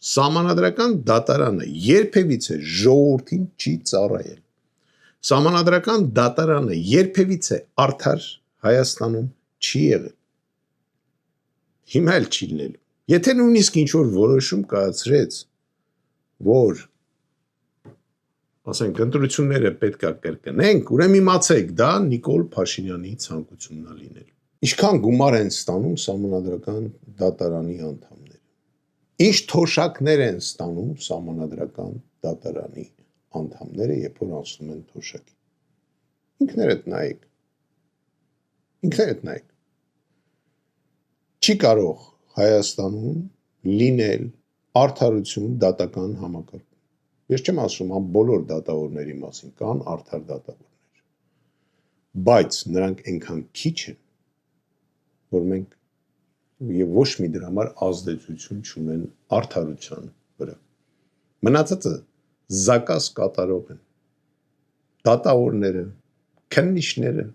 Սահմանադրական դատարանը երբևիցե ժողովրդին չի ծառայել։ Սահմանադրական դատարանը երբևիցե արդար Հայաստանում չի եղել։ Հիմա էլ չի լինելու։ Եթե նույնիսկ ինչ-որ որոշում կայացրեց, որ ասենք ընտրությունները պետք է կրկնենք, ուրեմն իմացեք, դա Նիկոլ Փաշինյանի ցանկությունն է լինելու։ Ինչքան գումար են ստանում սահմանադրական դատարանի անդամները։ Ինչ թոշակներ են ստանում սահմանադրական դատարանի անդամները, երբ որ անցնում են թոշակի։ Ինքներդ նայեք։ Չի կարող Հայաստանում լինել արդարություն դատական համակարգում։ Ես չեմ ասում բոլոր դատավորների մասին, կան արդար դատավորներ։ Բայց նրանք այնքան քիչ են, որ մենք եւ ոչ մի դրա համար ազդեցություն չունեն արդարության վրա։ Մնացածը զակաս կատարող են։ Դատավորները, քննիչները,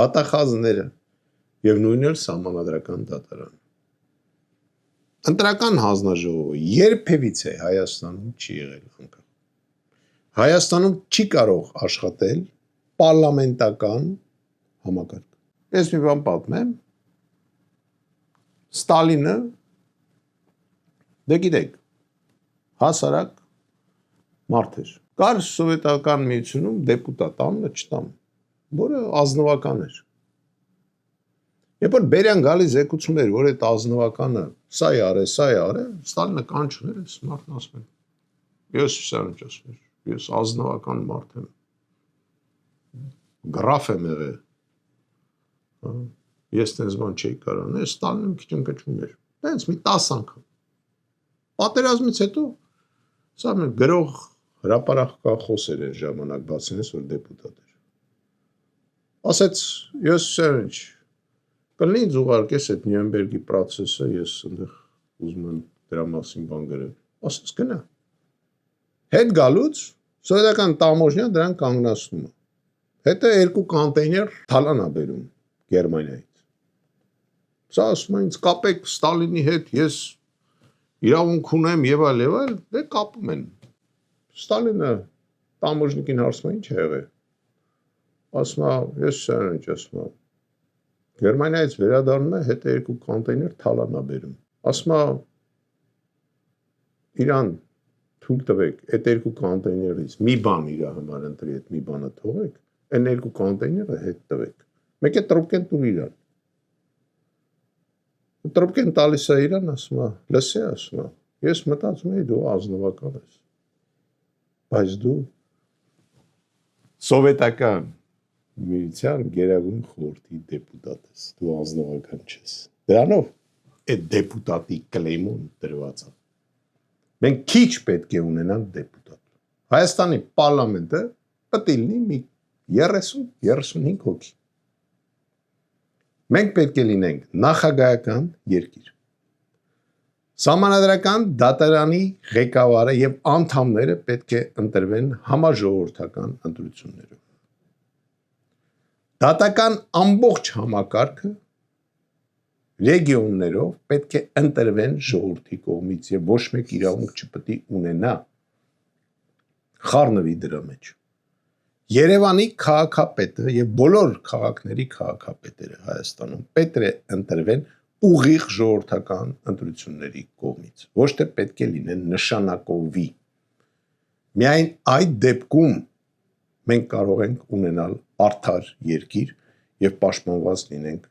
դատախազները եւ նույնն էլ սահմանադրական դատարանը։ Ընտրական հանձնաժողովը երբևիցե Հայաստանում չի եղել անգամ։ Հայաստանում չի կարող աշխատել պարլամենտական համակարգ։ Ես մի բան պատմեմ։ Ստալինը, դե գիտեք, հասարակ մարդ էր։ Կար սովետական միությունում դեպուտատ, անունը չտամ, որը ազնվական էր։ Երբ որ Բերյան գալիս զեկուցում էր, որ այդ ազնվականը սա է արել, Ստալինը կանչում էր, այս մարդն ասում էր. Ես սրանց ասում եմ, ես ազնվական մարդ եմ։ Գրաֆ եմ եղել։ Ես տենց բան չէի կարող անել, Ստալինը մի քիչ ընկճում էր։ Տենց մի 10 անգամ։ Պատերազմից հետո սա մի գրող հրապարակախոս էր այն ժամանակ, բացենես որ դեպուտատ էր։ Ասեց, ես սրանց կլինի զուգարկես այդ Նյուրնբերգի process-ը, ես այնտեղ ուզում եմ դրա մասին բան գրել։ Ասեց գնա։ Հետ գալուց սովետական տամոժնիան դրան կանգնացնում է։ Հետո 2 կոնտեյներ թալան է բերում Գերմանիայից։ Սա ասում է ինձ կապեք Ստալինի հետ, ես իրավունք ունեմ եւ այլ, դե կապում են։ Ստալինը տամոժնիկին հարցնում է ինչ է եղել։ Ասում է, ես սրանց ասում եմ։ Գերմանիայից վերադառնում է, հետո 2 կոնտեյներ թալան է բերում։ Ասում է իրան թույլ տվեք, այդ 2 կոնտեյներից մի բան իր համար ընտրի, այդ մի բանը թողեք, այն 2 կոնտեյները հետ տվեք։ Մեկ է տրոպկեն տուր իրան։ Տրոպկեն տալիս է իրան, ասում է, լսե, ասում է, ես մտածում էի դու ազնվական ես։ Բայց դու սովետական միության գերագույն խորհրդի դեպուտատ ես, դու ազնվական չես։ Դրանով այդ դեպուտատի կլեյմոն դրված է։ Մենք քիչ պետք է ունենանք դեպուտատ։ Հայաստանի պարլամենտը պետք է լինի մի 30-35 հոգի։ Մենք պետք է լինենք նախագահական երկիր։ Սահմանադրական դատարանի ղեկավարը եւ անդամները պետք է ընտրվեն համաժողովրդական ընտրություններով։ Դատական ամբողջ համակարգը ռեգիոններով պետք է ընտրվեն ժողովրդի կողմից եւ ոչ մեկ իրավունք չպետք է ունենա խառնվի դրա մեջ։ Երևանի քաղաքապետը եւ բոլոր քաղաքների քաղաքապետերը Հայաստանում պետք է ընտրվեն ուղիղ ժողովրդական ընտրությունների կողմից, ոչ թե պետք է լինեն նշանակովի։ Միայն այդ դեպքում մենք կարող ենք ունենալ արդար երկիր եւ պաշտպանված լինենք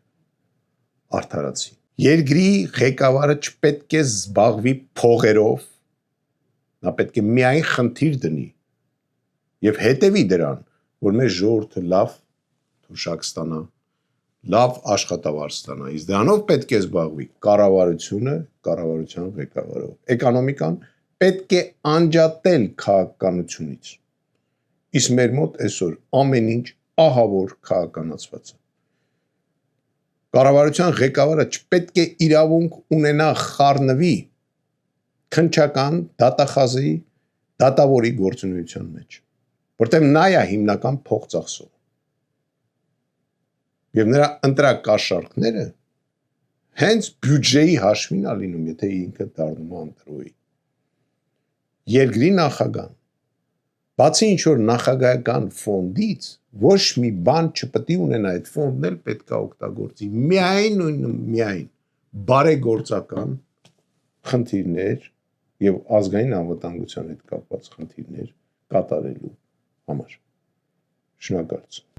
արդարացի։ Երկրի ղեկավարը չպետք է զբաղվի փողերով, նա պետք է միայն խնդիր դնի եւ հետեւի դրան, որ մեր ժողովուրդը լավ թոշակ ստանա, լավ աշխատավարձ ստանա, իսկ դրանով պետք է զբաղվի կառավարությունը, կառավարության ղեկավարով։ Էկոնոմիկան պետք է անջատել քաղաքականությունից։ Իսկ մեր մոտ այսօր ամեն ինչ ահավոր քաղաքականացված է։ Կառավարության ղեկավարը չպետք է իրավունք ունենա խառնվի քննչական դատախազի դատավորի գործունեության մեջ, որտեղ նա է հիմնական փոխծախսող։ Եվ նրա ընտրակաշառքները հենց բյուջեի հաշվին է լինում, եթե ինքը դառնում է ընտրուի։ երկրի նախագահան, բացի ինչ որ նախագահական ֆոնդից, ոչ մի բան չպետք է ունենա, այդ ֆոնդն էլ պետք է օգտագործի միայն բարեգործական խնդիրներ եւ ազգային անվտանգության հետ կապված խնդիրներ կատարելու համար։ Շնորհակալություն։